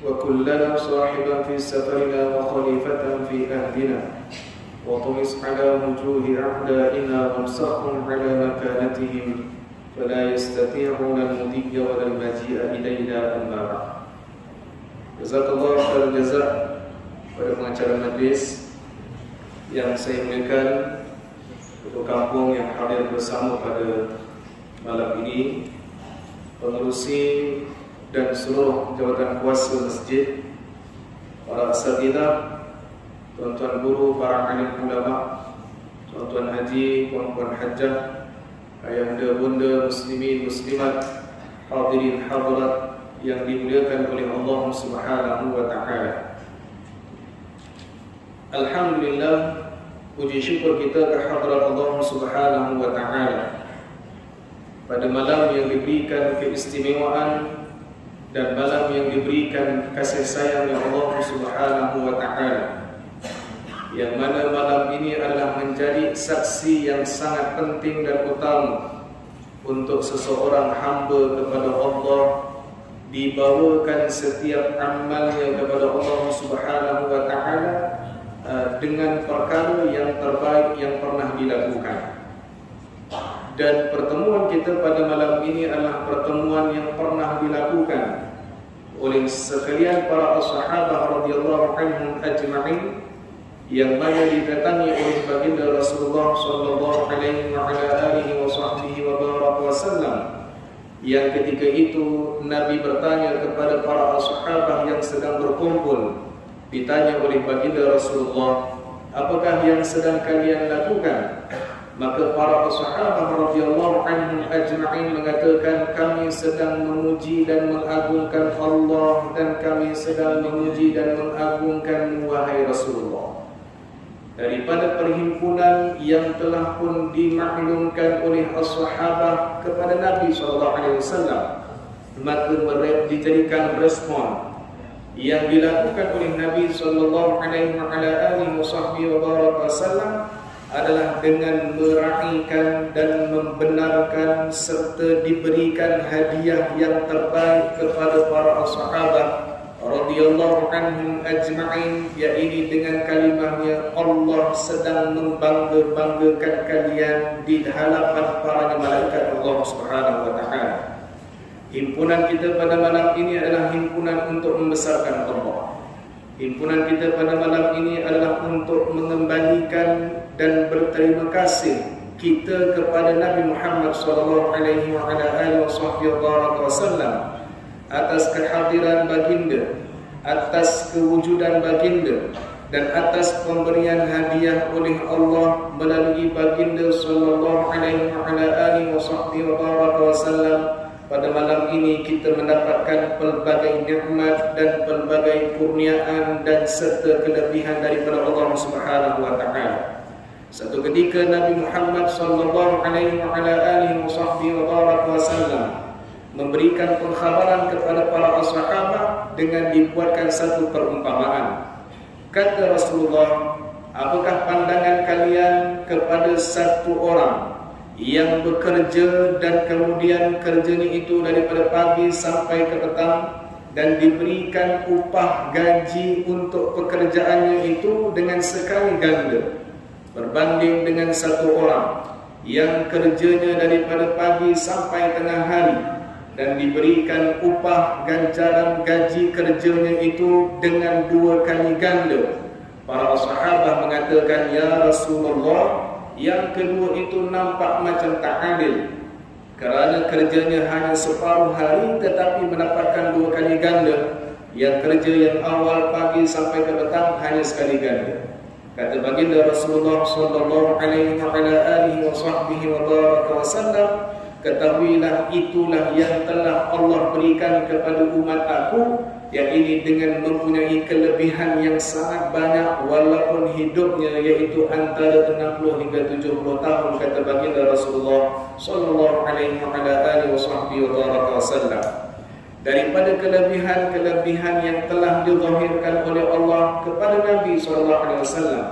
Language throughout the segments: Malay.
وكلنا صاحبا في سفرنا وخليفة في أهلنا وطمس على وجوه أعدائنا وامسخهم على مكانتهم فلا يستطيعون المضي ولا المجيء إلينا أما بعد. Jazakallah khairal jazak pada pengacara majlis yang saya muliakan, untuk kampung yang hadir bersama pada malam ini, pengerusi dan seluruh jawatan kuasa masjid, para asatidzah, tuan-tuan guru, para alim ulama, tuan-tuan haji, puan-puan hajjah, ayahanda bunda muslimin muslimat, hadirin hadirat yang dimuliakan oleh Allah Subhanahu wa taala. Alhamdulillah, puji syukur kita kehadirat Allah Subhanahu wa taala pada malam yang diberikan keistimewaan dan malam yang diberikan kasih sayang Allah Subhanahu wa taala, yang mana malam ini adalah menjadi saksi yang sangat penting dan utama untuk seseorang hamba kepada Allah, dibawakan setiap amalnya kepada Allah Subhanahu wa taala dengan perkara yang terbaik yang pernah dilakukan. Dan pertemuan kita pada malam ini adalah pertemuan yang pernah dilakukan oleh sekalian para sahabat radhiyallahu anhum ajma'in, yang mana didatangi oleh baginda Rasulullah sallallahu alaihi wasallam, yang ketika itu Nabi bertanya kepada para sahabat yang sedang berkumpul. Ditanya oleh baginda Rasulullah, apakah yang sedang kalian lakukan? Maka para sahabat radhiyallahu anhum ajma'in mengatakan, kami sedang memuji dan mengagungkan Allah, dan kami sedang memuji dan mengagungkan wahai Rasulullah. Daripada perhimpunan yang telah pun dimaklumkan oleh sahabat kepada Nabi SAW, maka dijadikan respon yang dilakukan oleh Nabi SAW adalah dengan meraihkan dan membenarkan serta diberikan hadiah yang terbaik kepada para sahabat radhiyallahu anhum ajma'in, yaitu dengan kalimahnya, Allah sedang membangga-banggakan kalian di hadapan para malaikat Allah Subhanahu wa taala. Himpunan kita pada malam ini adalah himpunan untuk membesarkan Allah. Himpunan kita pada malam ini adalah untuk mengembalikan dan berterima kasih kita kepada Nabi Muhammad sallallahu alaihi wasallam atas kehadiran baginda, atas kewujudan baginda, dan atas pemberian hadiah oleh Allah melalui baginda sallallahu alaihi wasallam. Pada malam ini kita mendapatkan pelbagai nikmat dan pelbagai kurniaan dan serta kelebihan daripada Allah Subhanahu wa taala. Satu ketika Nabi Muhammad sallallahu alaihi wasallam memberikan pengkhabaran kepada para sahabat dengan dibuatkan satu perumpamaan. Kata Rasulullah, apakah pandangan kalian kepada satu orang yang bekerja dan kemudian kerjanya itu daripada pagi sampai ke petang dan diberikan upah gaji untuk pekerjaannya itu dengan sekali ganda, berbanding dengan satu orang yang kerjanya daripada pagi sampai tengah hari dan diberikan upah ganjaran gaji kerjanya itu dengan 2 kali ganda. Para sahabat mengatakan, ya Rasulullah, yang kedua itu nampak macam tak adil, kerana kerjanya hanya separuh hari tetapi mendapatkan 2 kali ganda. Yang kerja yang awal pagi sampai ke petang hanya sekali ganda. Kata baginda Rasulullah sallallahu alaihi wasallam, ketahuilah itulah yang telah Allah berikan kepada umat aku, yang ini dengan mempunyai kelebihan yang sangat banyak walaupun hidupnya yaitu antara 60 hingga 70 tahun, kata baginda Rasulullah sallallahu alaihi wasallam. Daripada kelebihan-kelebihan yang telah dizahirkan oleh Allah kepada Nabi sallallahu alaihi wasallam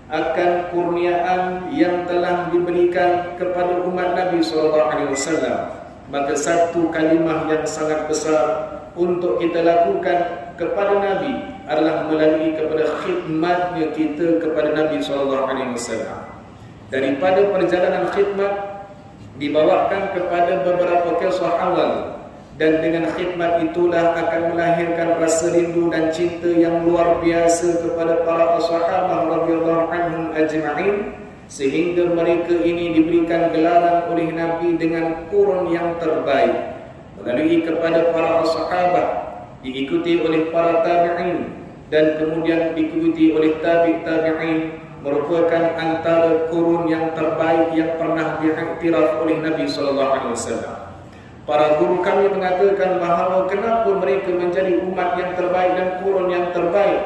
akan kurniaan yang telah diberikan kepada umat Nabi sallallahu alaihi wasallam, maka satu kalimah yang sangat besar untuk kita lakukan kepada Nabi adalah melalui kepada khidmatnya kita kepada Nabi SAW. Daripada perjalanan khidmat dibawakan kepada beberapa kisah awal, dan dengan khidmat itulah akan melahirkan rasa rindu dan cinta yang luar biasa kepada para sahabat radhiyallahu anhum ajma'in, sehingga mereka ini diberikan gelaran oleh Nabi dengan kurun yang terbaik, melalui kepada para sahabat, diikuti oleh para tabi'in, dan kemudian diikuti oleh tabi'in, merupakan antara kurun yang terbaik yang pernah diiktiraf oleh Nabi SAW. Para guru kami mengatakan bahawa kenapa mereka menjadi umat yang terbaik dan kurun yang terbaik,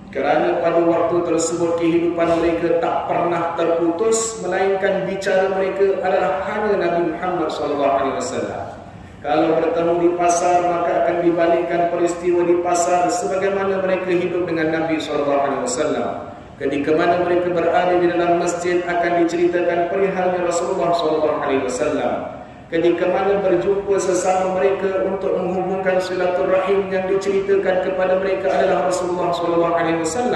kerana pada waktu tersebut kehidupan mereka tak pernah terputus, melainkan bicara mereka adalah hanya Nabi Muhammad SAW. Kalau bertemu di pasar, maka akan dibalikkan peristiwa di pasar sebagaimana mereka hidup dengan Nabi SAW. Ketika mana mereka berada di dalam masjid, akan diceritakan perihalnya Rasulullah SAW. Ketika mana berjumpa sesama mereka untuk menghubungkan silaturahim, yang diceritakan kepada mereka adalah Rasulullah SAW.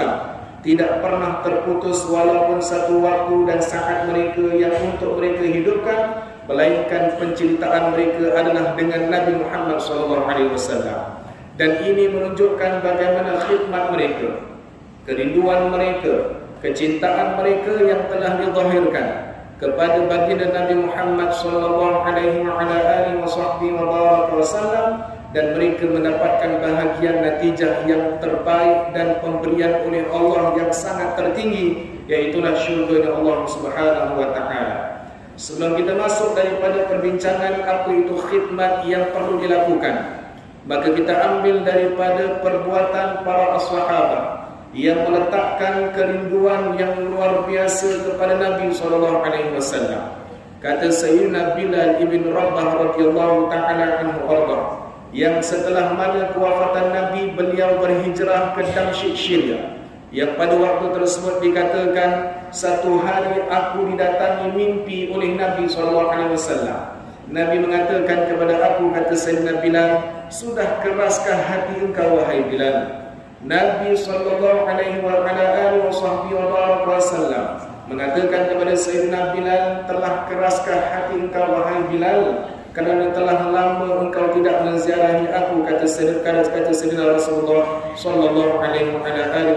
Tidak pernah terputus walaupun satu waktu dan saat mereka yang untuk mereka hidupkan, melainkan penceritaan mereka adalah dengan Nabi Muhammad SAW. Dan ini menunjukkan bagaimana khidmat mereka, kerinduan mereka, kecintaan mereka yang telah dizahirkan kepada baginda Nabi Muhammad SAW, dan mereka mendapatkan bahagian natijah yang terbaik dan pemberian oleh Allah yang sangat tertinggi, iaitulah syurga Allah Subhanahu wa taala. Sebelum kita masuk daripada perbincangan apa itu khidmat yang perlu dilakukan, maka kita ambil daripada perbuatan para sahabat yang meletakkan kerinduan yang luar biasa kepada Nabi SAW. Kata Sayyidina Bilal ibn Rabah radhiyallahu ta'ala anhu arda, yang setelah mana kewafatan Nabi, beliau berhijrah ke Damsyik Syria, yang pada waktu tersebut dikatakan, satu hari aku didatangi mimpi oleh Nabi SAW. Nabi mengatakan kepada aku, kata Sayyidina Bilal, sudah keraskah hati engkau wahai Bilal? Nabi SAW mengatakan kepada Sayyidina Bilal, telah keraskah hati engkau wahai Bilal, kerana telah lama engkau tidak menziarahi aku, kata Sayyidina Rasulullah sallallahu alaihi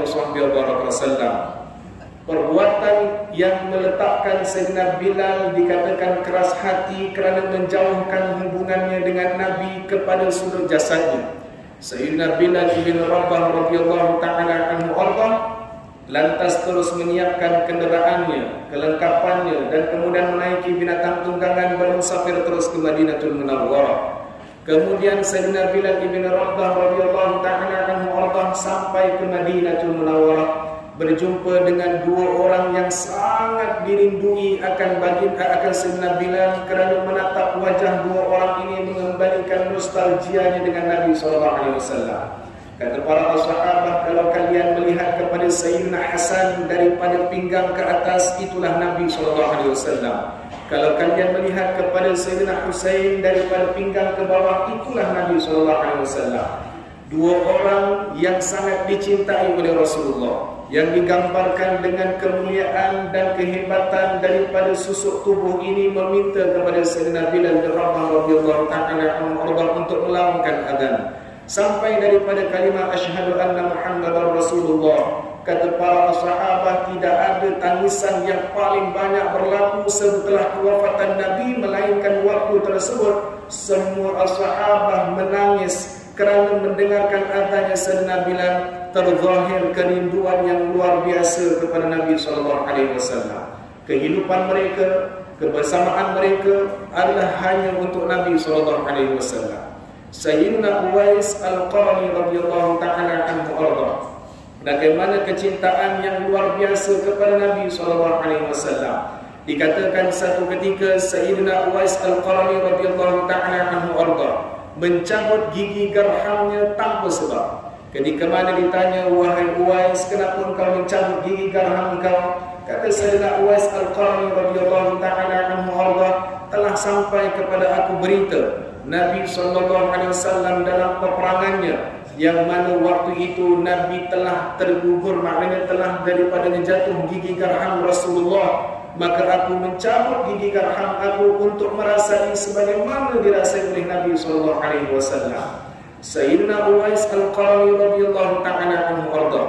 wasallam. Perbuatan yang meletakkan Sayyidina Bilal dikatakan keras hati kerana menjauhkan hubungannya dengan Nabi kepada seluruh jasadnya. Sayyidina Bilal bin Rabah radhiyallahu ta'ala anhu arda lantas terus menyiapkan kenderaannya, kelengkapannya, dan kemudian menaiki binatang tunggangan bermusafir terus ke Madinatul Munawwarah. Kemudian Sayyidina Bilal bin Rabah radhiyallahu ta'ala anhu arda sampai ke Madinatul Munawwarah, berjumpa dengan dua orang yang sangat dirindui akan Sayyidina Bilal, kerana menatap wajah dua orang ini mengembalikan nostalgianya dengan Nabi SAW. Kata para sahabat, kalau kalian melihat kepada Sayyidina Hasan daripada pinggang ke atas, itulah Nabi SAW. Kalau kalian melihat kepada Sayyidina Husain daripada pinggang ke bawah, itulah Nabi SAW. Dua orang yang sangat dicintai oleh Rasulullah, yang digambarkan dengan kemuliaan dan kehebatan daripada susuk tubuh ini, meminta kepada Sayyidina Bilal bin Rabah radhiyallahu ta'ala anhu untuk melaungkan azan. Sampai daripada kalimah asyhadu anna Muhammadar Rasulullah. Kata para sahabat, tidak ada tangisan yang paling banyak berlaku setelah kewafatan Nabi, melainkan waktu tersebut semua sahabat menangis kerana mendengarkan azannya Sayyidina Bilal. Terzahir kerinduan yang luar biasa kepada Nabi SAW. Kehidupan mereka, kebersamaan mereka adalah hanya untuk Nabi SAW. Sayyidina Uwais Al-Qarni radhiyallahu ta'ala anhu arda, bagaimana kecintaan yang luar biasa kepada Nabi SAW. Dikatakan satu ketika Sayyidina Uwais Al-Qarni radhiyallahu ta'ala anhu arda mencabut gigi garhamnya tanpa sebab. Ketika mana ditanya, wahai Uwais, kenapa engkau mencabut gigi garham engkau? Kata Sayyidina Uwais Al-Qarni radhiyallahu ta'ala anhu arda, telah sampai kepada aku berita Nabi SAW dalam peperangannya, yang mana waktu itu Nabi telah tergugur, maknanya telah daripadanya jatuh gigi garham Rasulullah. Maka aku mencabut gigi garham aku untuk merasai sebagaimana dirasai oleh Nabi SAW. Sayyidina Uwais Al-Qarni radhiyallahu ta'ala anhu arda,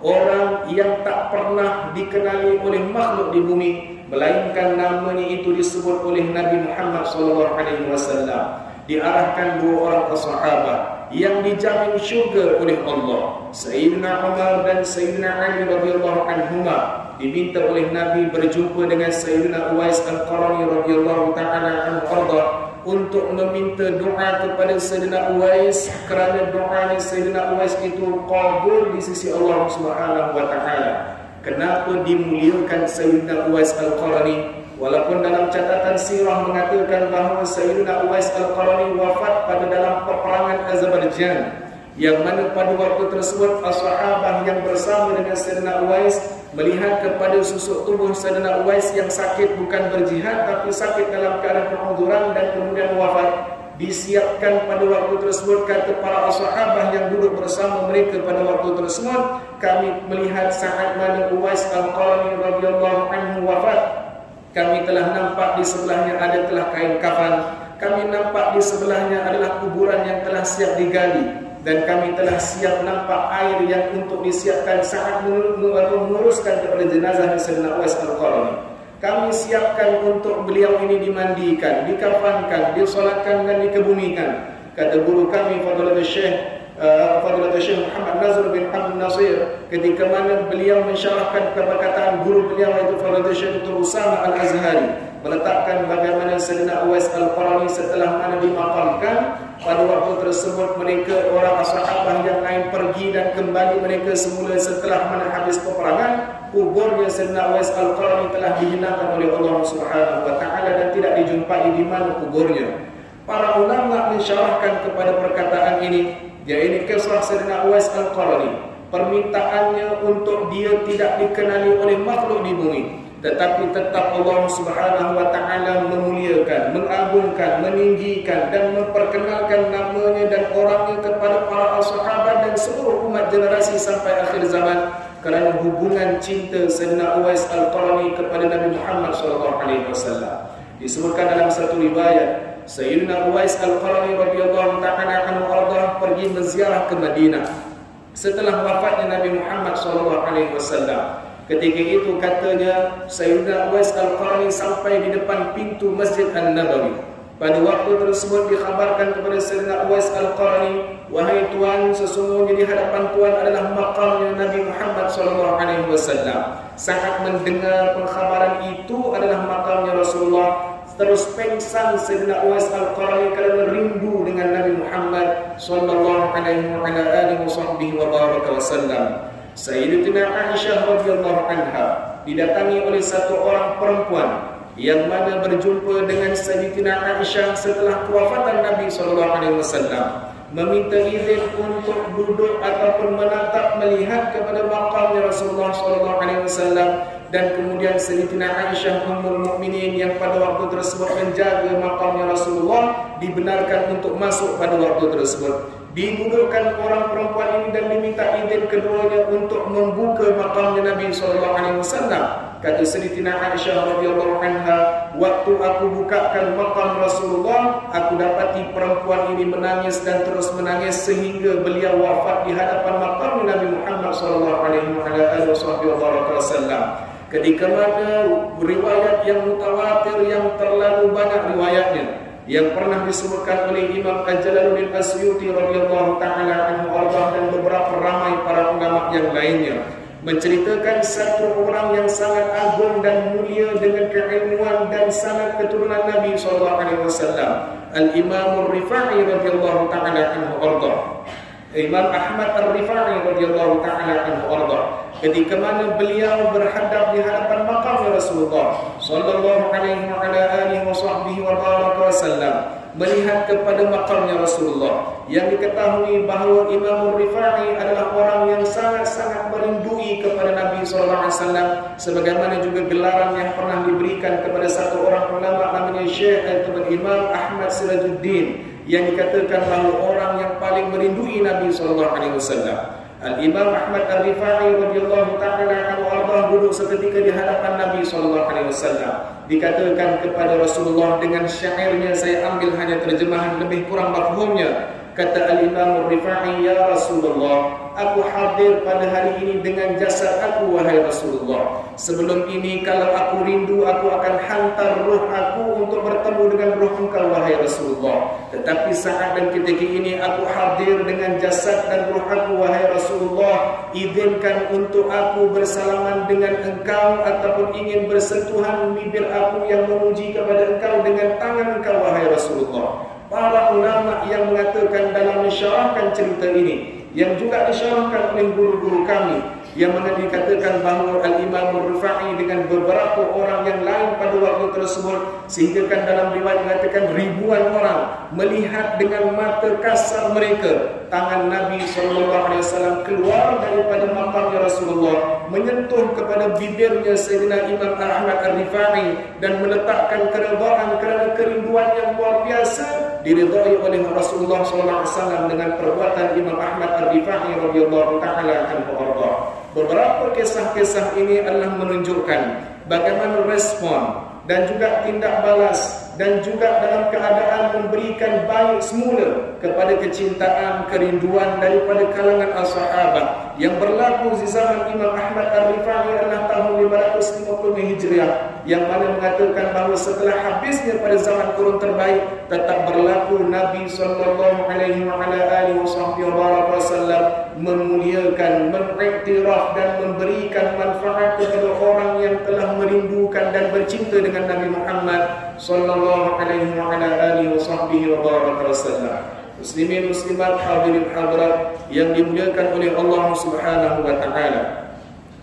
orang yang tak pernah dikenali oleh makhluk di bumi, melainkan namanya itu disebut oleh Nabi Muhammad SAW. Diarahkan dua orang sahabat yang dijamin syurga oleh Allah, Sayyidina Umar dan Sayyidina Ali radhiyallahu anhuma, diminta oleh Nabi berjumpa dengan Sayyidina Uwais Al-Qarni radhiyallahu ta'ala anhu arda untuk meminta doa kepada Sayyidina Uwais, kerana doanya Sayyidina Uwais itu qabul di sisi Allah Subhanahu wa taala. Kenapa dimuliakan Sayyidina Uwais Al-Qarni? Walaupun dalam catatan sirah mengatakan bahawa Sayyidina Uwais Al-Qarni wafat pada dalam peperangan Azerbaijan, yang mana pada waktu tersebut as-sahabah yang bersama dengan Sayyidina Uwais melihat kepada susuk tubuh Sayyidina Uwais yang sakit, bukan berjihad tapi sakit dalam keadaan penguduran dan kemudian wafat. Disiapkan pada waktu tersebut, kata para sahabat yang duduk bersama mereka pada waktu tersebut, kami melihat saat mana Uwais Al-Qarni radhiyallahu anhu wafat, kami telah nampak di sebelahnya ada telah kain kafan, kami nampak di sebelahnya adalah kuburan yang telah siap digali, dan kami telah siap nampak air yang untuk disiapkan saat menguruskan kepada jenazah Sayyidina Uwais Al-Qarni. Kami siapkan untuk beliau ini dimandikan, dikafankan, disolatkan dan dikebumikan. Kata guru kami Fadilatul Syekh Muhammad Nazir bin Abdul Nasir, ketika mana beliau mensyarahkan perkataan guru beliau itu Fadilatul Syekh Dr. Usama Al-Azhari, meletakkan bagaimana Sayyidina Uwais Al-Qarni setelah mana dimakamkan, pada waktu tersebut mereka orang sahabat yang lain pergi dan kembali mereka semula setelah mana habis peperangan. Kuburnya Sayyidina Uwais Al-Qarni telah dihinakan oleh Allah Subhanahu wa taala dan tidak dijumpai di mana kuburnya. Para ulama mensyarahkan kepada perkataan ini, yaitu kisah Sayyidina Uwais Al-Qarni, permintaannya untuk dia tidak dikenali oleh makhluk di bumi, tetapi tetap Allah Subhanahu wa taala memuliakan, mengagungkan, meninggikan dan memperkenalkan namanya dan orangnya kepada para sahabat dan seluruh umat generasi sampai akhir zaman, kerana hubungan cinta Sayyidina Uwais Al-Qarni kepada Nabi Muhammad SAW. Disebutkan dalam satu riwayat, Sayyidina Uwais Al-Qarni radhiyallahu ta'ala anhu arda pergi menziarah ke Madinah setelah wafatnya Nabi Muhammad SAW. Ketika itu katanya Sayyidina Uwais Al-Qarni sampai di depan pintu Masjid An-Nabawi. Pada waktu tersebut dikhabarkan kepada Sayyidina Uwais Al-Qarni, wahai Tuan, sesungguhnya di hadapan Tuan adalah makamnya Nabi Muhammad SAW. Saat mendengar pengkhabaran itu adalah makamnya Rasulullah, terus pengsan Sayyidina Uwais Al-Qarni kerana rindu dengan Nabi Muhammad sallallahu alaihi wasallam. Sayyidatina Aisyah radhiyallahu anha didatangi oleh satu orang perempuan yang mana berjumpa dengan Sayyidatina Aisyah setelah kewafatan Nabi SAW, meminta izin untuk duduk ataupun menatap melihat kepada makamnya Rasulullah SAW dan kemudian Sayyidatina Aisyah Ummul Mukminin yang pada waktu tersebut menjaga makamnya Rasulullah dibenarkan untuk masuk pada waktu tersebut. Didudukkan orang perempuan ini dan diminta izin keduanya untuk membuka makamnya Nabi SAW. Kata Sayyidatina Aisyah radhiyallahu anha, waktu aku bukakan makam Rasulullah, aku dapati perempuan ini menangis dan terus menangis sehingga beliau wafat di hadapan makam Nabi Muhammad SAW. Ketika mana riwayat yang mutawatir yang terlalu banyak riwayatnya yang pernah disebutkan oleh Imam Jalaluddin Asyuti radhiyallahu taala anhu dan beberapa ramai para ulama yang lainnya menceritakan satu orang yang sangat agung dan mulia dengan keilmuan dan sanad keturunan Nabi SAW, Al-Imam Ar-Rifa'i radhiyallahu taala anhu Imam Ahmad Ar-Rifa'i radhiyallahu taala anhu ketika mana beliau berhadap di hadapan makam Rasulullah sallallahu alaihi wa ala alihi wasallam, melihat kepada makamnya Rasulullah, yang diketahui bahawa Imam Ar-Rifa'i adalah orang yang sangat-sangat merindui kepada Nabi sallallahu alaihi wasallam, sebagaimana juga gelaran yang pernah diberikan kepada satu orang ulama namanya Syekh atau Imam Ahmad Sirajuddin, yang dikatakan bahawa orang yang paling merindui Nabi sallallahu alaihi wasallam. Al-Imam Ahmad Ar-Rifa'i radhiyallahu ta'ala anhu duduk seketika di hadapan Nabi sallallahu alaihi wasallam. Dikatakan kepada Rasulullah dengan syairnya, saya ambil hanya terjemahan lebih kurang mafhumnya. Kata Al-Imam Ar-Rifa'i, ya Rasulullah, aku hadir pada hari ini dengan jasad aku, wahai Rasulullah. Sebelum ini kalau aku rindu, aku akan hantar roh aku untuk bertemu dengan roh engkau, wahai Rasulullah. Tetapi saat dan ketika ini aku hadir dengan jasad dan roh aku, wahai Rasulullah. Izinkan untuk aku bersalaman dengan engkau ataupun ingin bersentuhan bibir aku yang memuji kepada engkau dengan tangan engkau, wahai Rasulullah. Para ulama yang mengatakan dalam mensyarahkan cerita ini, yang juga disyarahkan oleh guru-guru kami, yang mana dikatakan bahawa Al-Imam Ar-Rifa'i dengan beberapa orang yang lain pada waktu tersebut, sehingga kan dalam riwayat mengatakan ribuan orang melihat dengan mata kasar mereka tangan Nabi SAW keluar daripada makamnya Rasulullah, menyentuh kepada bibirnya Sayyidina Imam Ahmad Ar-Rifa'i dan meletakkan keredaan kerana kerinduan yang luar biasa diridai oleh Rasulullah SAW dengan perbuatan Imam Ahmad Ar-Rifa'i radhiyallahu ta'ala anhu. Beberapa kisah-kisah ini adalah menunjukkan bagaimana respon dan juga tindak balas dan juga dalam keadaan memberikan baik semula kepada kecintaan, kerinduan daripada kalangan as-sahabat yang berlaku di zaman Imam Ahmad Ar-Rifa'i adalah tahun 550 Hijriah, yang mana mengatakan bahawa setelah habisnya pada zaman kurun terbaik tetap berlaku Nabi sallallahu alaihi wasallam memuliakan, mengiktiraf dan memberikan manfaat kepada orang yang telah merindukan dan bercinta dengan Nabi Muhammad sallallahu alaihi wasallam. Muslimin muslimat, hadirin hadirat yang dimuliakan oleh Allah Subhanahu wa taala.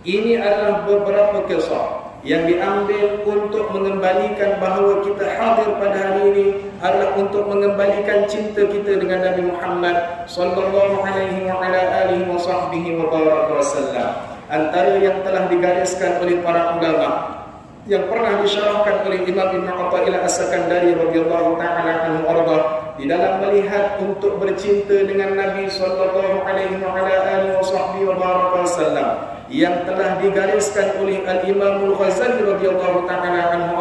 Ini adalah beberapa kisah yang diambil untuk mengembalikan bahawa kita hadir pada hari ini adalah untuk mengembalikan cinta kita dengan Nabi Muhammad sallallahu alaihi wasallam. Antara yang telah digariskan oleh para ulama yang pernah disyarahkan oleh Imam Ibn Athaillah As-Sakandari radhiyallahu ta'ala anhu di dalam melihat untuk bercinta dengan Nabi sallallahu alaihi wasallam yang telah digariskan oleh Al-Imam Al-Ghazali radhiyallahu ta'ala anhu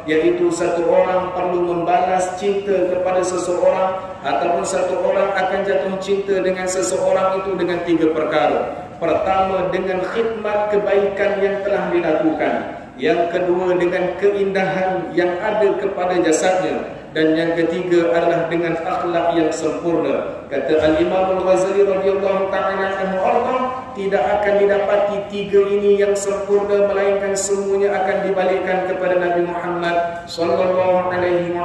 yaitu satu orang perlu membalas cinta kepada seseorang ataupun satu orang akan jatuh cinta dengan seseorang itu dengan 3 perkara. Pertama, dengan khidmat kebaikan yang telah dilakukan. Yang kedua, dengan keindahan yang ada kepada jasadnya. Dan yang ketiga adalah dengan akhlak yang sempurna. Kata Al-Imam Al-Ghazali radhiyallahu ta'ala anhu, tidak akan didapati 3 ini yang sempurna melainkan semuanya akan dibalikkan kepada Nabi Muhammad sallallahu alaihi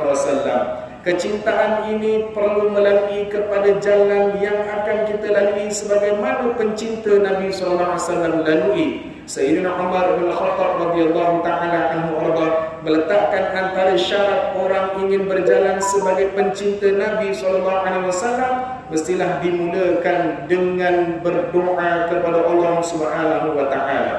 wasallam. Kecintaan ini perlu melalui kepada jalan yang akan kita lalui sebagaimana pencinta Nabi sallallahu alaihi wasallam lalui. Sayyidina Umar bin Khattab radhiyallahu ta'ala anhu meletakkan antara syarat orang ingin berjalan sebagai pencinta Nabi sallallahu alaihi wasallam mestilah dimulakan dengan berdoa kepada Allah Subhanahu wa taala.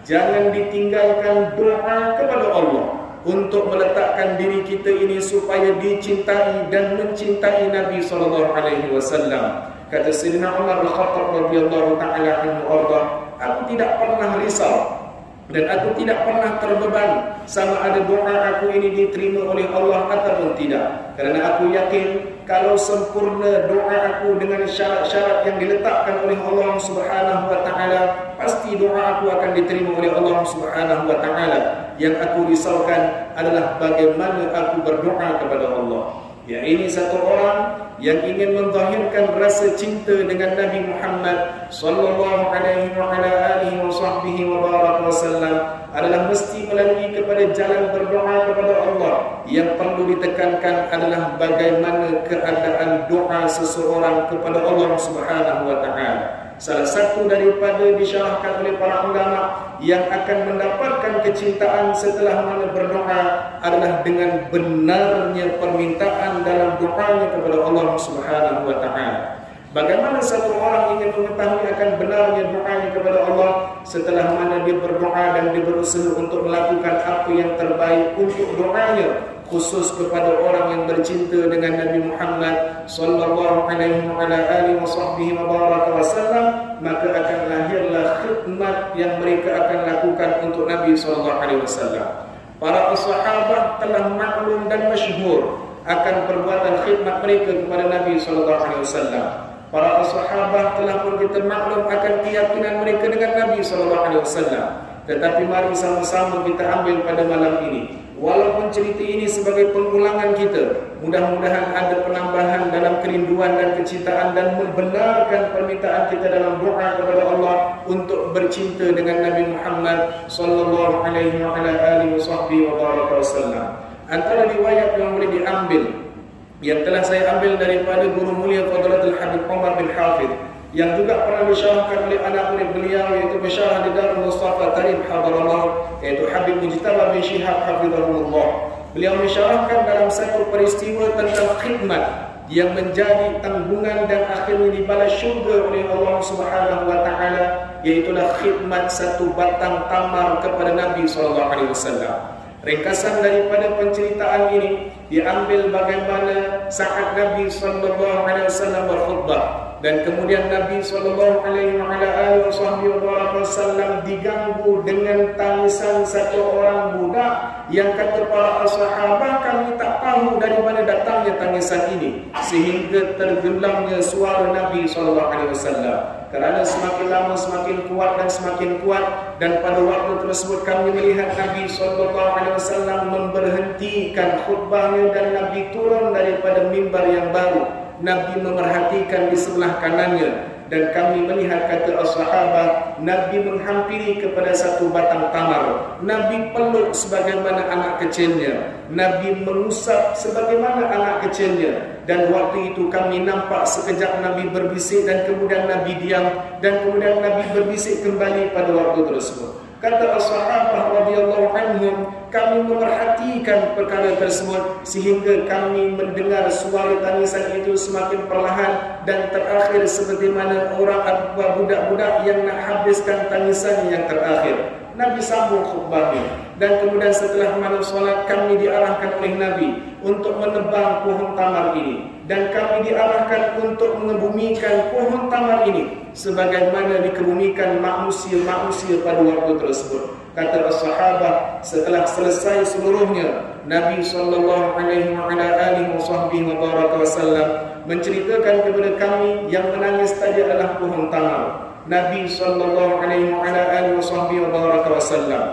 Jangan ditinggalkan doa kepada Allah untuk meletakkan diri kita ini supaya dicintai dan mencintai Nabi sallallahu alaihi wasallam. Kata Sayyidina Umar Al-Khattab radhiyallahu taala anhu arda, aku tidak pernah risau dan aku tidak pernah terbeban sama ada doa aku ini diterima oleh Allah ataupun tidak, kerana aku yakin kalau sempurna doa aku dengan syarat-syarat yang diletakkan oleh Allah Subhanahu wa taala, pasti doa aku akan diterima oleh Allah Subhanahu wa taala. Yang aku risaukan adalah bagaimana aku berdoa kepada Allah. Ya, ini satu orang yang ingin menzahirkan rasa cinta dengan Nabi Muhammad sallallahu alaihi wa ala alihi wa sahbihi wa baraka wasallam adalah mesti melalui kepada jalan berdoa kepada Allah. Yang perlu ditekankan adalah bagaimana keadaan doa seseorang kepada Allah Subhanahu wa taala. Salah satu daripada disyarahkan oleh para ulama yang akan mendapatkan kecintaan setelah mana berdoa adalah dengan benarnya permintaan dalam doanya kepada Allah Subhanahu wa taala. Bagaimana satu orang ingin mengetahui akan benarnya doanya kepada Allah setelah mana dia berdoa dan dia berusaha untuk melakukan apa yang terbaik untuk doanya, khusus kepada orang yang bercinta dengan Nabi Muhammad sallallahu alaihi wa ala alihi wa sahbihi wa baraka wasallam, maka akan lahirlah khidmat yang mereka akan lakukan untuk Nabi sallallahu alaihi wasallam. Para sahabat telah maklum dan masyhur akan perbuatan khidmat mereka kepada Nabi sallallahu alaihi wasallam. Para sahabat telah pun kita maklum akan keyakinan mereka dengan Nabi sallallahu alaihi wasallam. Tetapi mari sama-sama kita ambil pada malam ini, walaupun cerita ini sebagai pengulangan kita, mudah-mudahan ada penambahan dalam kerinduan dan kecintaan dan membenarkan permintaan kita dalam doa kepada Allah untuk bercinta dengan Nabi Muhammad sallallahu alaihi wa ala alihi wasallam. Antara riwayat yang boleh diambil, yang telah saya ambil daripada guru mulia Fadilatul Habib Umar bin Hafidh, yang juga pernah disyarahkan oleh anak murid beliau, yaitu Masyarah di Darul Mustafa Tarif Hadarullah, yaitu Habib Mujtaba bin Syihab Hafidhahullah. Beliau mensyarahkan dalam satu peristiwa tentang khidmat yang menjadi tanggungan dan akhirnya dibalas syurga oleh Allah Subhanahu wa taala, yaitulah khidmat satu batang tamar kepada Nabi sallallahu alaihi wasallam. Ringkasan daripada penceritaan ini diambil bagaimana saat Nabi sallallahu alaihi wasallam berkhutbah dan kemudian Nabi sallallahu alaihi wasallam diganggu dengan tangisan satu orang budak yang kata para sahabat, kami tak tahu dari mana datangnya tangisan ini, sehingga tergelamnya suara Nabi sallallahu alaihi wasallam. Kerana semakin lama semakin kuat dan semakin kuat, dan pada waktu tersebut kami melihat Nabi SAW memberhentikan khutbahnya dan Nabi turun daripada mimbar yang baru. Nabi memerhatikan di sebelah kanannya, dan kami melihat, kata as-sahabat, Nabi menghampiri kepada satu batang tamar. Nabi peluk sebagaimana anak kecilnya, Nabi mengusap sebagaimana anak kecilnya. Dan waktu itu kami nampak sekejap Nabi berbisik dan kemudian Nabi diam, dan kemudian Nabi berbisik kembali pada waktu tersebut. Kata as-sahabah radhiyallahu anhum, kami memerhatikan perkara tersebut sehingga kami mendengar suara tangisan itu semakin perlahan dan terakhir seperti mana orang budak-budak yang nak habiskan tangisan yang terakhir. Nabi sambung khutbahnya, dan kemudian setelah malam solat kami diarahkan oleh Nabi untuk menebang pohon tamar ini, dan kami diarahkan untuk mengebumikan pohon tamar ini sebagaimana dikebumikan manusia pada waktu tersebut. Kata as-sahabah, setelah selesai seluruhnya, Nabi sallallahu alaihi wasallam menceritakan kepada kami yang menangis tadi adalah pohon tamar. Nabi sallallahu alaihi wasallam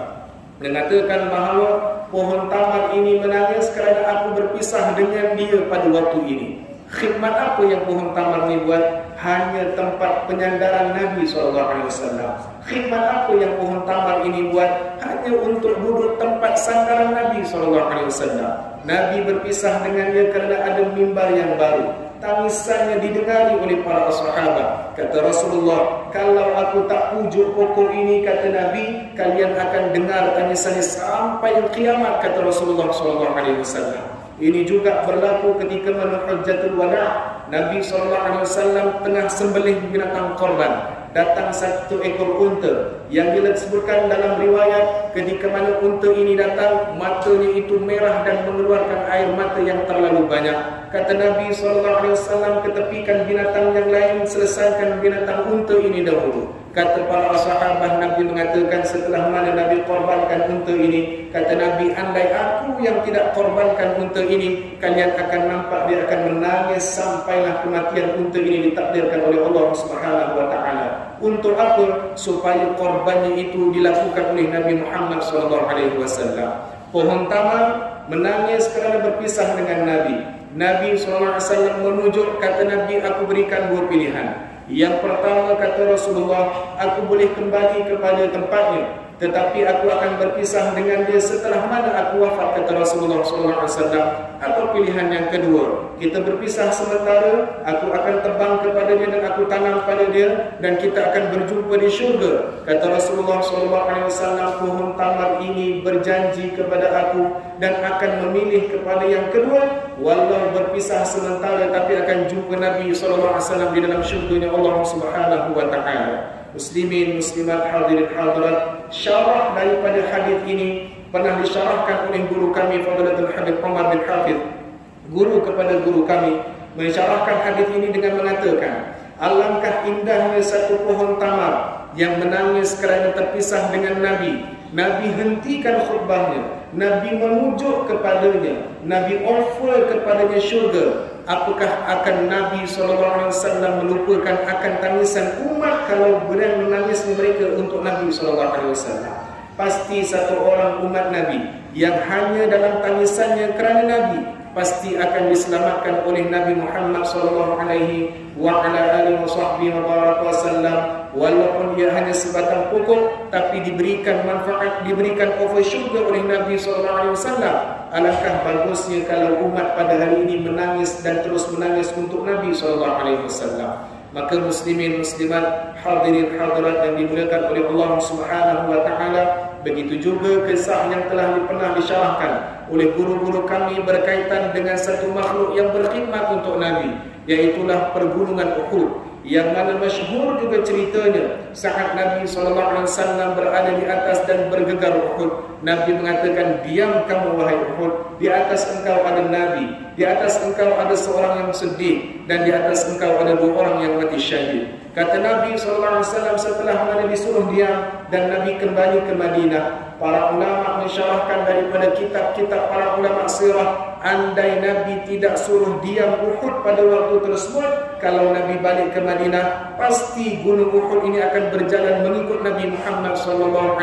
mengatakan bahawa pohon tamar ini menangis kerana aku berpisah dengan dia pada waktu ini. Khidmat apa yang pohon tamar ini buat? Hanya tempat penyandaran Nabi SAW. Khidmat apa yang pohon tamar ini buat? Hanya untuk duduk tempat sandaran Nabi SAW. Nabi berpisah dengan dia kerana ada mimbar yang baru. Tangisannya didengari oleh para sahabat. Kata Rasulullah, kalau aku tak pujuk pokok ini, kata Nabi, kalian akan dengar tangisannya sampai kiamat, kata Rasulullah SAW. Ini juga berlaku ketika mana Hajjatul Wada'. Nabi SAW tengah sembelih binatang korban. Datang satu ekor unta yang disebutkan dalam riwayat ketika mana unta ini datang, matanya itu merah dan mengeluarkan air mata yang terlalu banyak. Kata Nabi SAW, ketepikan binatang yang lain, selesaikan binatang unta ini dahulu. Kata para sahabat, Nabi mengatakan setelah mana Nabi korbankan unta ini, kata Nabi, andai aku yang tidak korbankan unta ini, kalian akan nampak dia akan menangis sampailah kematian unta ini ditakdirkan oleh Allah Subhanahu wa taala. Untuk apa? Supaya korbannya itu dilakukan oleh Nabi Muhammad SAW. Pohon tamar menangis kerana berpisah dengan Nabi. Nabi SAW menunjuk, kata Nabi, aku berikan dua pilihan. Yang pertama, kata Rasulullah, aku boleh kembali kepada tempatnya, tetapi aku akan berpisah dengan dia setelah mana aku wafat, kata Rasulullah SAW. Atau pilihan yang kedua, kita berpisah sementara, aku akan terbang kepadanya dan aku tanam pada dia, dan kita akan berjumpa di syurga. Kata Rasulullah SAW, pohon tamar ini berjanji kepada aku dan akan memilih kepada yang kedua, walau berpisah sementara, tapi akan jumpa Nabi SAW di dalam syurganya Allah Subhanahu wa taala. Muslimin, muslimat, hadirin hadirat, syarah daripada hadis ini pernah disyarahkan oleh guru kami Fadilatul Habib Umar bin Hafidh, guru kepada guru kami, mensyarahkan hadis ini dengan mengatakan, alangkah indahnya satu pohon tamar yang menangis kerana terpisah dengan Nabi. Nabi hentikan khutbahnya, Nabi menuju kepadanya, Nabi offer kepadanya syurga. Apakah akan Nabi SAW melupakan akan tangisan umat kalau berang menangis mereka untuk Nabi SAW? Pasti satu orang umat Nabi yang hanya dalam tangisannya kerana Nabi pasti akan diselamatkan oleh Nabi Muhammad SAW, walaupun dia hanya sebatang pokok, tapi diberikan manfaat, diberikan offer syurga oleh Nabi SAW. Alangkah bagusnya kalau umat pada hari ini menangis dan terus menangis untuk Nabi SAW. Maka muslimin, muslimat, hadirin hadirat yang dimuliakan oleh Allah Subhanahu wa taala, begitu juga kisah yang telah pernah disyarahkan oleh guru-guru kami berkaitan dengan satu makhluk yang berkhidmat untuk Nabi, iaitulah pergunungan Uhud, yang mana masyhur juga ceritanya saat Nabi SAW berada di atas dan bergegar Uhud. Nabi mengatakan, diam kamu wahai Uhud, di atas engkau ada Nabi, di atas engkau ada seorang yang sedih, dan di atas engkau ada dua orang yang mati syahid. Kata Nabi SAW setelah mana disuruh diam dan Nabi kembali ke Madinah, para ulama mensyarahkan daripada kitab-kitab para ulama sirah, andai Nabi tidak suruh diam Uhud pada waktu tersebut, kalau Nabi balik ke Madinah, pasti gunung Uhud ini akan berjalan mengikut Nabi Muhammad SAW.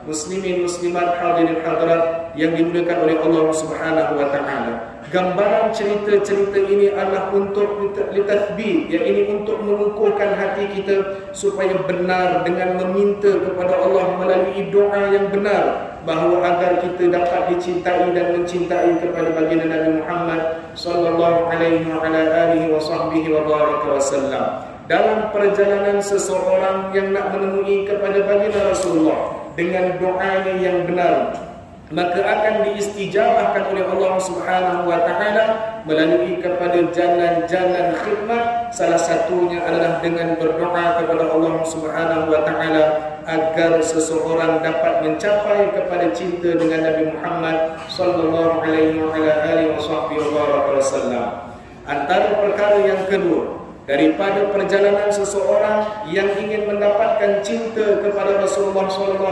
Muslimin, muslimat, hadirin hadirat yang dimuliakan oleh Allah Subhanahu wa taala. Gambaran cerita-cerita ini adalah untuk litathbit, ya, ini untuk mengukuhkan hati kita supaya benar dengan meminta kepada Allah melalui doa yang benar, bahawa agar kita dapat dicintai dan mencintai kepada baginda Nabi Muhammad sallallahu alaihi wasallam. Dalam perjalanan seseorang yang nak menemui kepada baginda Rasulullah dengan doanya yang benar, maka akan diistijabahkan oleh Allah Subhanahu wa taala melalui kepada jalan-jalan khidmat. Salah satunya adalah dengan berdoa kepada Allah Subhanahu wa taala agar seseorang dapat mencapai kepada cinta dengan Nabi Muhammad sallallahu alaihi wasallam. Antara perkara yang kedua daripada perjalanan seseorang yang ingin mendapatkan cinta kepada Rasulullah SAW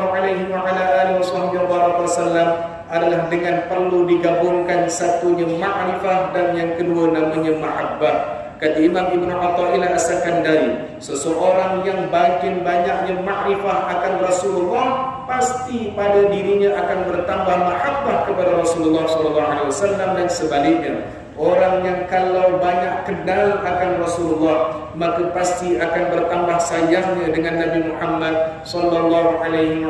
adalah dengan perlu digabungkan satunya ma'rifah dan yang kedua namanya mahabbah. Kata Imam Ibn Athaillah As-Sakandari, seseorang yang makin banyaknya makrifah akan Rasulullah, pasti pada dirinya akan bertambah mahabbah kepada Rasulullah SAW, dan sebaliknya. Orang yang kalau banyak kenal akan Rasulullah, maka pasti akan bertambah sayangnya dengan Nabi Muhammad sallallahu alaihi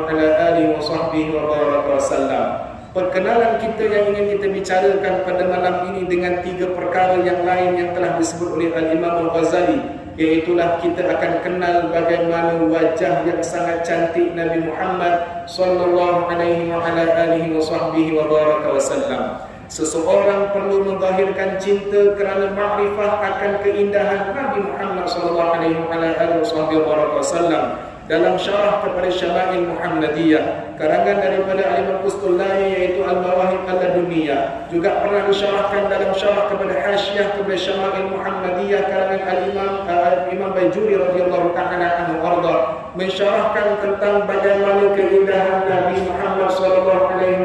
wasallam. Perkenalan kita yang ingin kita bicarakan pada malam ini dengan tiga perkara yang lain yang telah disebut oleh Al-Imam Al-Ghazali, iaitulah kita akan kenal bagaimana wajah yang sangat cantik Nabi Muhammad sallallahu alaihi wasallam. Seseorang perlu menzahirkan cinta kerana makrifah akan keindahan Nabi Muhammad SAW. Dalam syarah kepada Syama'il Muhammadiyah karangan daripada Al-Imam Qustullani iaitu Al-Mawahib Al-Laduniyah, juga pernah disyarahkan dalam syarah kepada Hasyiah kepada Syama'il Muhammadiyah karangan Al-Imam Bajuri radhiyallahu ta'ala anhu arda, mensyarahkan tentang bagaimana keindahan Nabi Muhammad sallallahu alaihi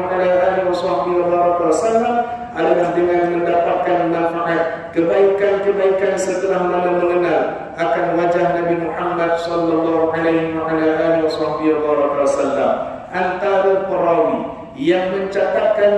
wasallam adalah dengan mendapatkan manfaat kebaikan-kebaikan setelah mana mengenal akan wajah Nabi Muhammad sallallahu alaihi wasallam. Antara perawi yang mencatatkan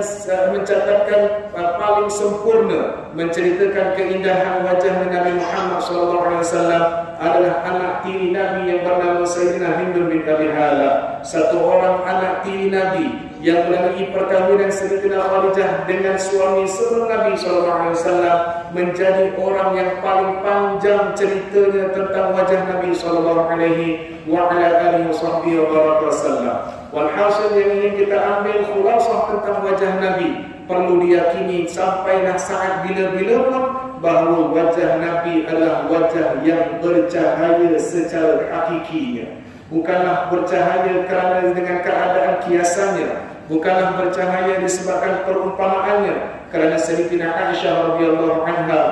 paling sempurna menceritakan keindahan wajah Nabi Muhammad sallallahu alaihi wasallam adalah anak tiri Nabi yang bernama Sayyidina Hindun bin Abi Hala, satu orang anak tiri Nabi yang melalui perkahwinan Sayyidina Khadijah dengan suami sebelum Nabi SAW menjadi orang yang paling panjang ceritanya tentang wajah Nabi SAW. Walhasil yang ingin kita ambil khulasah tentang wajah Nabi, perlu diyakini sampailah saat bila-bila pun bahawa wajah Nabi adalah wajah yang bercahaya secara hakikinya. Bukanlah bercahaya kerana dengan keadaan kiasannya, bukanlah bercahaya disebabkan perumpamaannya. Kerana Sayyidatina Aisyah radhiyallahu anha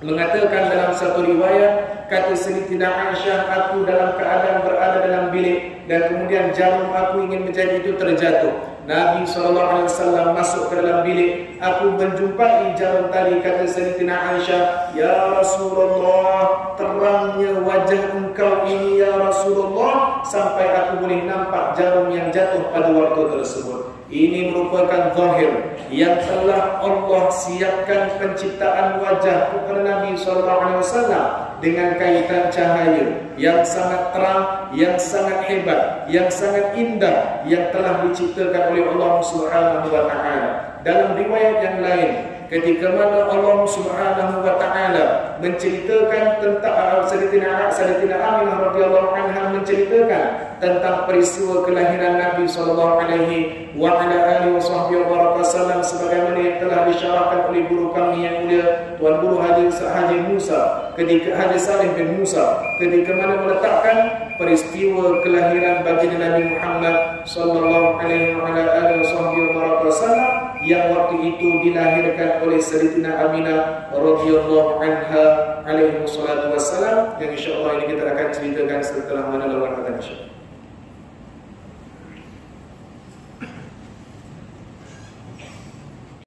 mengatakan dalam satu riwayat, kata Sayyidatina Aisyah, aku dalam keadaan berada dalam bilik dan kemudian jarum aku ingin menjadi itu terjatuh. Nabi SAW masuk ke dalam bilik, aku menjumpai jarum tadi. Kata Sayyidatina Aisyah, ya Rasulullah, terangnya wajah engkau ini ya Rasulullah, sampai aku boleh nampak jarum yang jatuh pada waktu tersebut. Ini merupakan zahir yang telah Allah siapkan penciptaan wajah kepada Nabi SAW dengan kaitan cahaya yang sangat terang, yang sangat hebat, yang sangat indah, yang telah diciptakan oleh Allah Subhanahu wa taala. Dalam riwayat yang lain, ketika mana Allah Subhanahu wa taala menceritakan tentang Sayyidatina Aminah radhiyallahu anha menceritakan tentang peristiwa kelahiran Nabi sallallahu alaihi wasallam sebagaimana yang telah disyarahkan oleh guru kami yang mulia Tuan Guru Haji Musa, ketika Haji Saleh bin Musa, ketika mana meletakkan peristiwa kelahiran baginda Nabi Muhammad sallallahu alaihi wasallam yang waktu itu dilahirkan oleh Sayyidatina Aminah radhiyallahu anha alaihi wassalatu wassalam, yang insyaallah ini kita akan ceritakan setelah mana lawan kata insyaallah.